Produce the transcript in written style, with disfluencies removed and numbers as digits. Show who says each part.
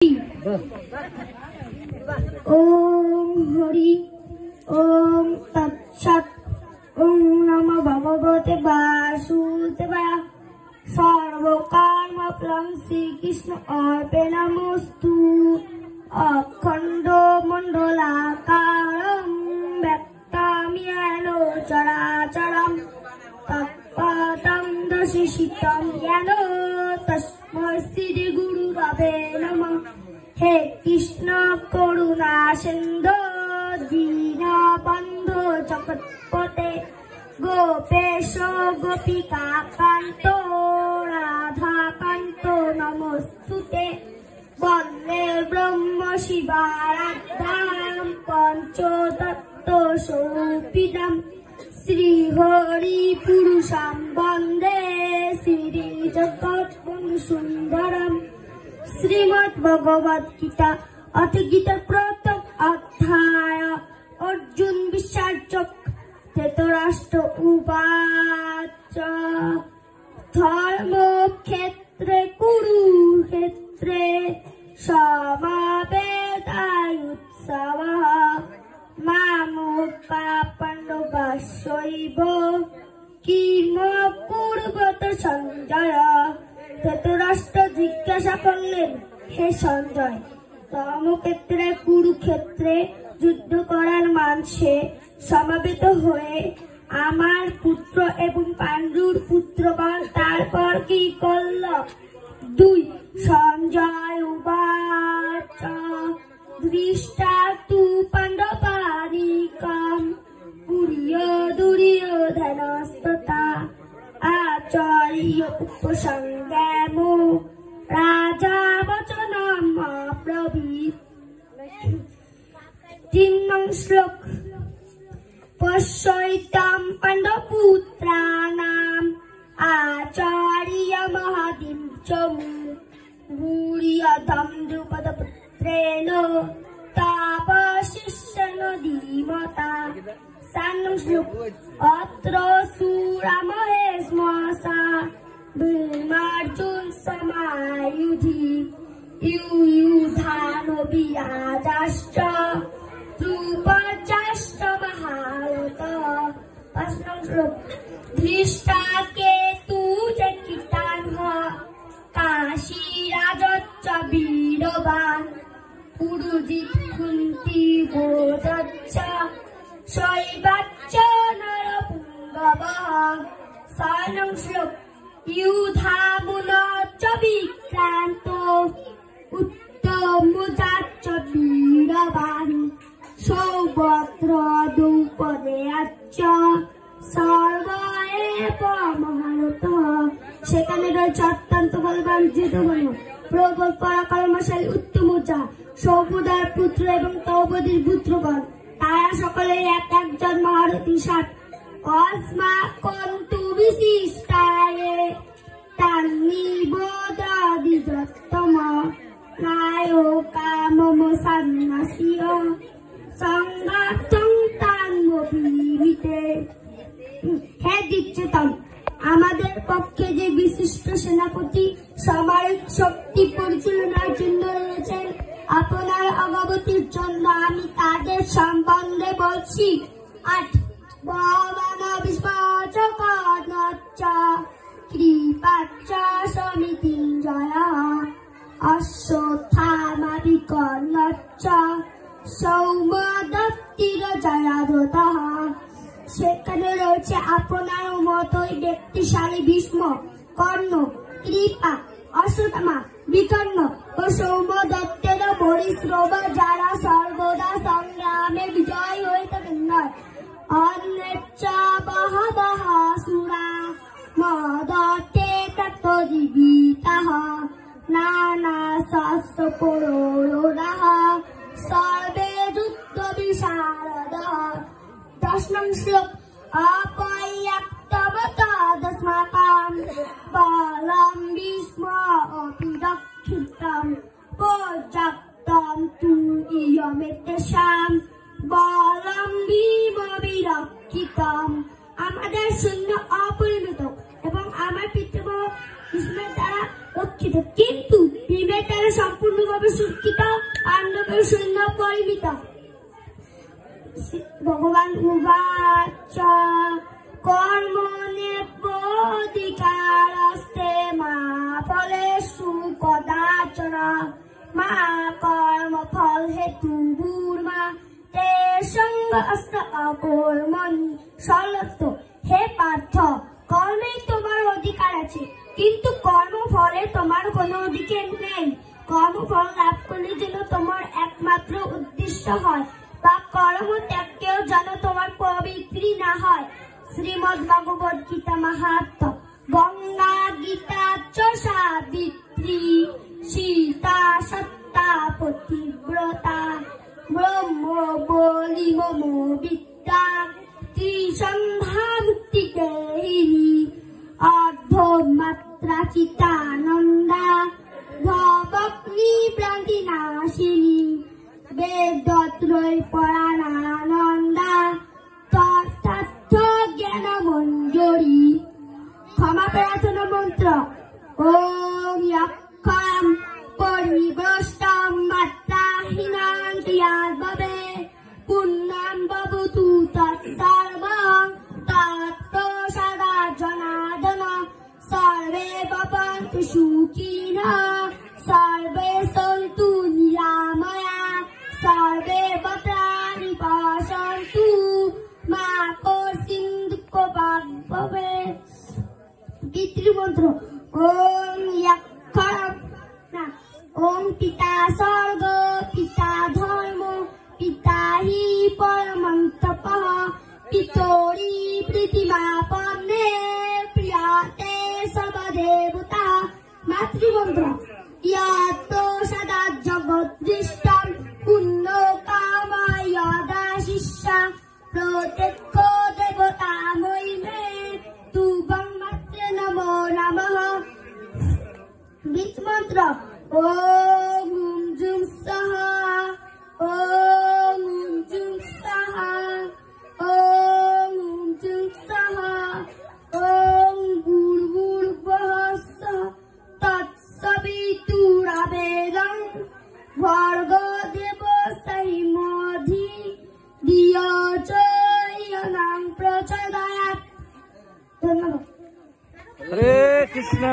Speaker 1: ओम हरि ओम तत्सत ओम नमो भगवते वासुदेवाय सर्वकर्मफलं श्रीकृष्ण अर्पणमस्तु अखण्डो मण्डलाकारं व्यक्तं येन चराचरं तत्पदं दर्शितं येन तस्मै श्री गुरुवे नमः। हे कृष्ण करुणा सिंधु दीनबन्धु जगत्पते गोपेश गोपिका कान्तो राधा कान्तो नमोस्तुते वन्दे ब्रह्म शिवाराध्यां पञ्चतत्त्व स्वरूपिणं श्रीहरि पुरुषं वन्दे श्रीजगद्गुरु सुन्दरम्। श्रीमद् भगवद गीता अथ गीता प्रथम अध्याय अर्जुन विसर्जक धृतराष्ट्र उवाच धर्म क्षेत्रे कुरुक्षेत्रे समवेतायुत्सवः मामुपा पाण्डवाश्चैव किम कुर्वत सञ्जय। ধৃতরাষ্ট্র জিজ্ঞাসা করলেন, হে সঞ্জয়, ধর্মক্ষেত্রে কুরুক্ষেত্রে যুদ্ধ করার মঞ্চে সমবেত হয়ে আমার পুত্র এবং পাণ্ডুর পুত্রগণ তারপর কি করল? 2 সঞ্জয় উবাচ দৃষ্টা তু পাণ্ডবানিকম দুর্যোধনস্তথা आचार्य उपसंगमो राजा वचनम् अब्रवीत्। 3 श्लोक पश्यैतां पाण्डवपुत्राणाम् आचार्यमहतीं च भूरियधं द्रुपदपुत्रेण तापशिष्येण धीमता। 4 श्लोक अत्र सुरामहेश्मसा भीमार्जुन समायुधि युयुधानो विराजाश्च द्रुपदाश्च महारथः। 5 श्लोक धृष्टा केतु चकितानः काशीराजश्च वीरवान् पुरुजित् कुन्तीभोजश्च शैवाच्च नरपुङ्गवः। 6 श्लोक युधामुनश्च विक्रान्तो उत्तमोजाश्च वीरवान् सौभद्र द्रौपदेयाश्च सर्व एव महारथः। সেখানে রয়েছে অত্যন্ত বলবান যুদ্ধবন প্রবল পরাক্রমশালী উত্তমোজা সৌভদ্রার পুত্র এবং দ্রৌপদীর পুত্রগণ তারা সকলে একজন মহারথী। 7 अस्माकन्तु विशिष्टाये तन्निबोधादिजोत्तम नायका मम सन्न्यास्य संघातं तान्मोभिमिते। হে দিচ্যতম, আমাদের পক্ষে যে বিশিষ্ট সেনাপতি সামরিক শক্তি পরিচালনার জন্য রয়েছেন আপনার অবগতির জন্য আমি তাদের সম্বন্ধে বলছি। 8 ভগবান বিষ্ণুচকর্ণচ্চ কৃপাচ্চ সমিতিঞ্জয়ঃ অশ্বত্থামা বিকর্ণচ্চ সৌমদত্তির জয়দ্রথः। সেখানে রয়েছে আপনার মতোই ব্যক্তিশালী ভীষ্ম, কর্ণ, কৃপা, অশ্বত্থামা, বিকর্ণ ও সৌমদত্তের পরিশ্রম যারা সর্বদা সংগ্রামে বিজয় হয়ে থাকেন নয়। অন্যেচ্চ বহবহ সুরা মদতে তত্ত্বজীবিতাঃ নানা শস্ত্র পুরোরাঃ সর্বে যুদ্ধ বিশারদঃ। 10 শ্লোক অপর্যাপ্তমতদস্মাকং বलं ভীষ্ম অপি রক্ষিতং পর্যাপ্তং তু ইয়মেতেষাং বलं ভীম বিরক্ষিতং। আমাদের সৈন্য অপরিমিত এবং আমার পিতৃব্য ভীষ্মের দ্বারা রক্ষিত, কিন্তু ভীমের দ্বারা সম্পূর্ণভাবে সুরক্ষিত পাণ্ডবের সৈন্য পরিমিত। ভগবান উবাচ কর্মণ্যেবাধিকারস্তে মা ফলেষু কদাচন মা কর্ম ফল হেতু ভূর্মা তে সঙ্গস্ত অকর্মণি সলস্ত। হে পার্থ, কর্মে তোমার অধিকার আছে, কিন্তু কর্মফলে তোমার কোনো অধিকার নেই। কর্মফল লাভ করলে যেন তোমার একমাত্র উদ্দেশ্য হয়, বা কর্ম ত্যাগকেও যেন তোমার পবিত্রী না হয়। শ্রীমদ্ ভগবদ গীতা মাহাত্ম্য। গঙ্গা গীতা চ সাবিত্রী সীতা সত্তা পতিব্রতা ব্রহ্ম বলি মম বিদ্যা ত্রিসন্ধ্যা মুক্তি কেহিনী অর্ধমাত্রা চিতানন্দা ভবগ্নি ভ্রান্তি নাশিনী বেদত্রয় পরাণানন্দা তথার্থ জ্ঞান মঞ্জরি। ক্ষমা প্রার্থনা মন্ত্র। ওম যক্ষম পরিভ্রষ্টম মাত্রাহীনাং ইয়াদবে পুণ্যং ভবতু তৎসর্বং তত্তো সদা জনার্দন। সর্বে ভবন্তু সুখিনঃ সর্বে সন্তু নিরাময়া সর্বে ভদ্রাণি পশ্যন্তু মা কর্ষিং দুঃখভাগ্ ভবেৎ। পিতৃমন্ত্র। ওম যক্ষম ওম পিতা স্বর্গ পিতা ধর্ম পিতা হি পরমং তপঃ পিতরি প্রীতিমাপন্নে প্রিয়াতে সর্বদেবতা। মাতৃমন্ত্র। ইয়াত সদা জগদ্দৃষ্টং পুণ্য কামায় দাসিষ্যা প্রত্যক্ষ দেবতা মহিমে তুভং মাত্রে নমো নমঃ। বীজমন্ত্র। ওম জুম সাহা ওম জুম সাহা ওম জুম সাহা ওম ভূর্ভুবঃ স্বঃ তৎসবিতুর্বরেণ্যং ভর্গো দেবস্য ধীমহি ধিয়ো যো নঃ প্রচোদয়াৎ। ধন্যবাদ।
Speaker 2: হরে কৃষ্ণ।